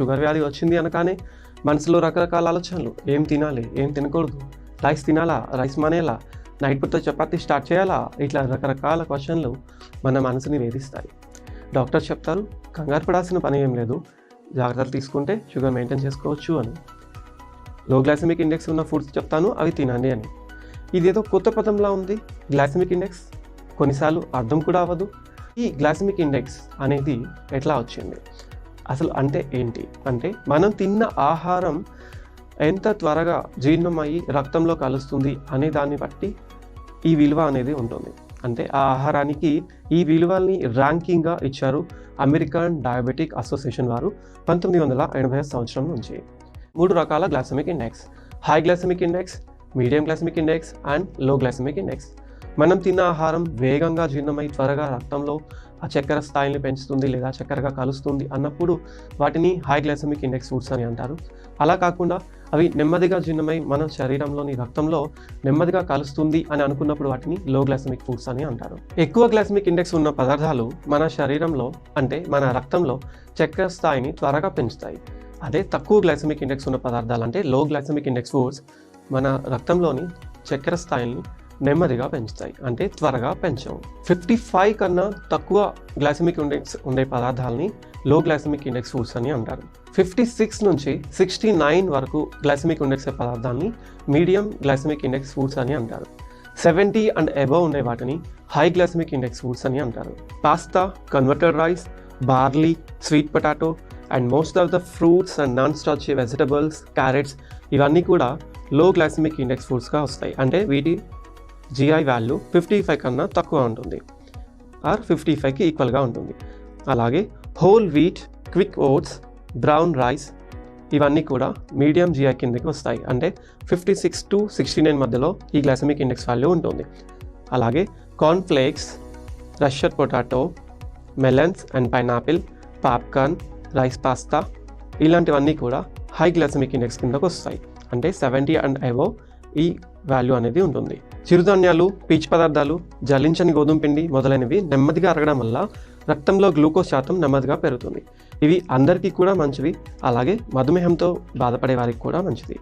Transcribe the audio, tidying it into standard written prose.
Sugar వ్యాధి వచ్చింది అనగానే మనసులో రకరకాల ఆలోచనలు. ఏం తినాలి, ఏం తినకూడదు, రైస్ తినాలా, రైస్ మానేయాలా, నైట్ పూట చపాతీ స్టార్ట్ చేయాలా, ఇట్లా రకరకాల క్వశ్చన్లు మన మనసుని వేధిస్తాయి. డాక్టర్ చెప్తారు కంగారు పడాల్సిన పని ఏం లేదు, జాగ్రత్తలు తీసుకుంటే షుగర్ మెయింటైన్ చేసుకోవచ్చు అని. లో గ్లైసెమిక్ ఇండెక్స్ ఉన్న ఫుడ్స్ చెప్తాను, అవి తినండి అని. ఇదేదో కొత్త పదంలా ఉంది గ్లైసెమిక్ ఇండెక్స్, కొన్నిసార్లు అర్థం కూడా అవ్వదు. ఈ గ్లైసెమిక్ ఇండెక్స్ అనేది ఎట్లా వచ్చింది, అసలు అంటే ఏంటి అంటే, మనం తిన్న ఆహారం ఎంత త్వరగా జీర్ణమయ్యి రక్తంలో కలుస్తుంది అనే దాన్ని బట్టి ఈ విలువ అనేది ఉంటుంది. అంటే ఆ ఆహారానికి ఈ విలువల్ని ర్యాంకింగ్గా ఇచ్చారు అమెరికన్ డయాబెటిక్ అసోసియేషన్ వారు 1980 సంవత్సరం నుంచి. 3 రకాల glycemic index: high glycemic index, medium glycemic index and low glycemic index. మనం తిన్న ఆహారం వేగంగా జీర్ణమై త్వరగా రక్తంలో ఆ చక్కెర స్థాయిని పెంచుతుంది లేదా చక్కెరగా కలుస్తుంది అన్నప్పుడు వాటిని హై గ్లైసెమిక్ ఇండెక్స్ ఫుడ్స్ అని అంటారు. అలా కాకుండా అవి నెమ్మదిగా జీర్ణమై మన శరీరంలోని రక్తంలో నెమ్మదిగా కలుస్తుంది అని అనుకున్నప్పుడు వాటిని లో గ్లైసెమిక్ ఫుడ్స్ అని అంటారు. ఎక్కువ గ్లైసెమిక్ ఇండెక్స్ ఉన్న పదార్థాలు మన శరీరంలో అంటే మన రక్తంలో చక్కెర స్థాయిని త్వరగా పెంచుతాయి. అదే తక్కువ గ్లైసెమిక్ ఇండెక్స్ ఉన్న పదార్థాలు అంటే లో గ్లైసెమిక్ ఇండెక్స్ ఫుడ్స్ మన రక్తంలోని చక్కెర స్థాయిని నెమ్మదిగా పెంచుతాయి, అంటే త్వరగా పెంచవు. 55 కన్నా తక్కువ గ్లైసెమిక్ ఇండెక్స్ ఉండే పదార్థాలని లో గ్లైసెమిక్ ఇండెక్స్ ఫుడ్స్ అని అంటారు. 56 నుంచి 69 వరకు గ్లైసెమిక్ ఇండెక్స్ పదార్థాలని మీడియం గ్లైసెమిక్ ఇండెక్స్ ఫుడ్స్ అని అంటారు. 70 అండ్ అబవ్ ఉండే వాటిని హై గ్లైసెమిక్ ఇండెక్స్ ఫుడ్స్ అని అంటారు. Pasta, converted rice, barley, sweet potato and most of the fruits and non starchy vegetables, carrots ఇవన్నీ కూడా లో గ్లైసెమిక్ ఇండెక్స్ ఫుడ్స్గా వస్తాయి. అంటే వీటి GI వాల్యూ 55 కన్నా తక్కువ ఉంటుంది ఆర్ 55కి ఈక్వల్గా ఉంటుంది. అలాగే whole wheat, quick oats, brown rice ఇవన్నీ కూడా మీడియం GI కిందకి వస్తాయి. అంటే 56 to 69 మధ్యలో ఈ గ్లైసెమిక్ ఇండెక్స్ వాల్యూ ఉంటుంది. అలాగే corn flakes, Russian potato, melons and pineapple, popcorn, rice pasta ఇలాంటివన్నీ కూడా హై గ్లైసెమిక్ ఇండెక్స్ కిందకు వస్తాయి. అంటే 70 అండ్ అబవ్ ఈ వాల్యూ అనేది ఉంటుంది. చిరుధాన్యాలు, పీచు పదార్థాలు, జల్లించని గోధుమ పిండి మొదలైనవి నెమ్మదిగా అరగడం వల్ల రక్తంలో గ్లూకోజ్ శాతం నెమ్మదిగా పెరుగుతుంది. ఇవి అందరికీ కూడా మంచివి, అలాగే మధుమేహంతో బాధపడే వారికి కూడా మంచిది.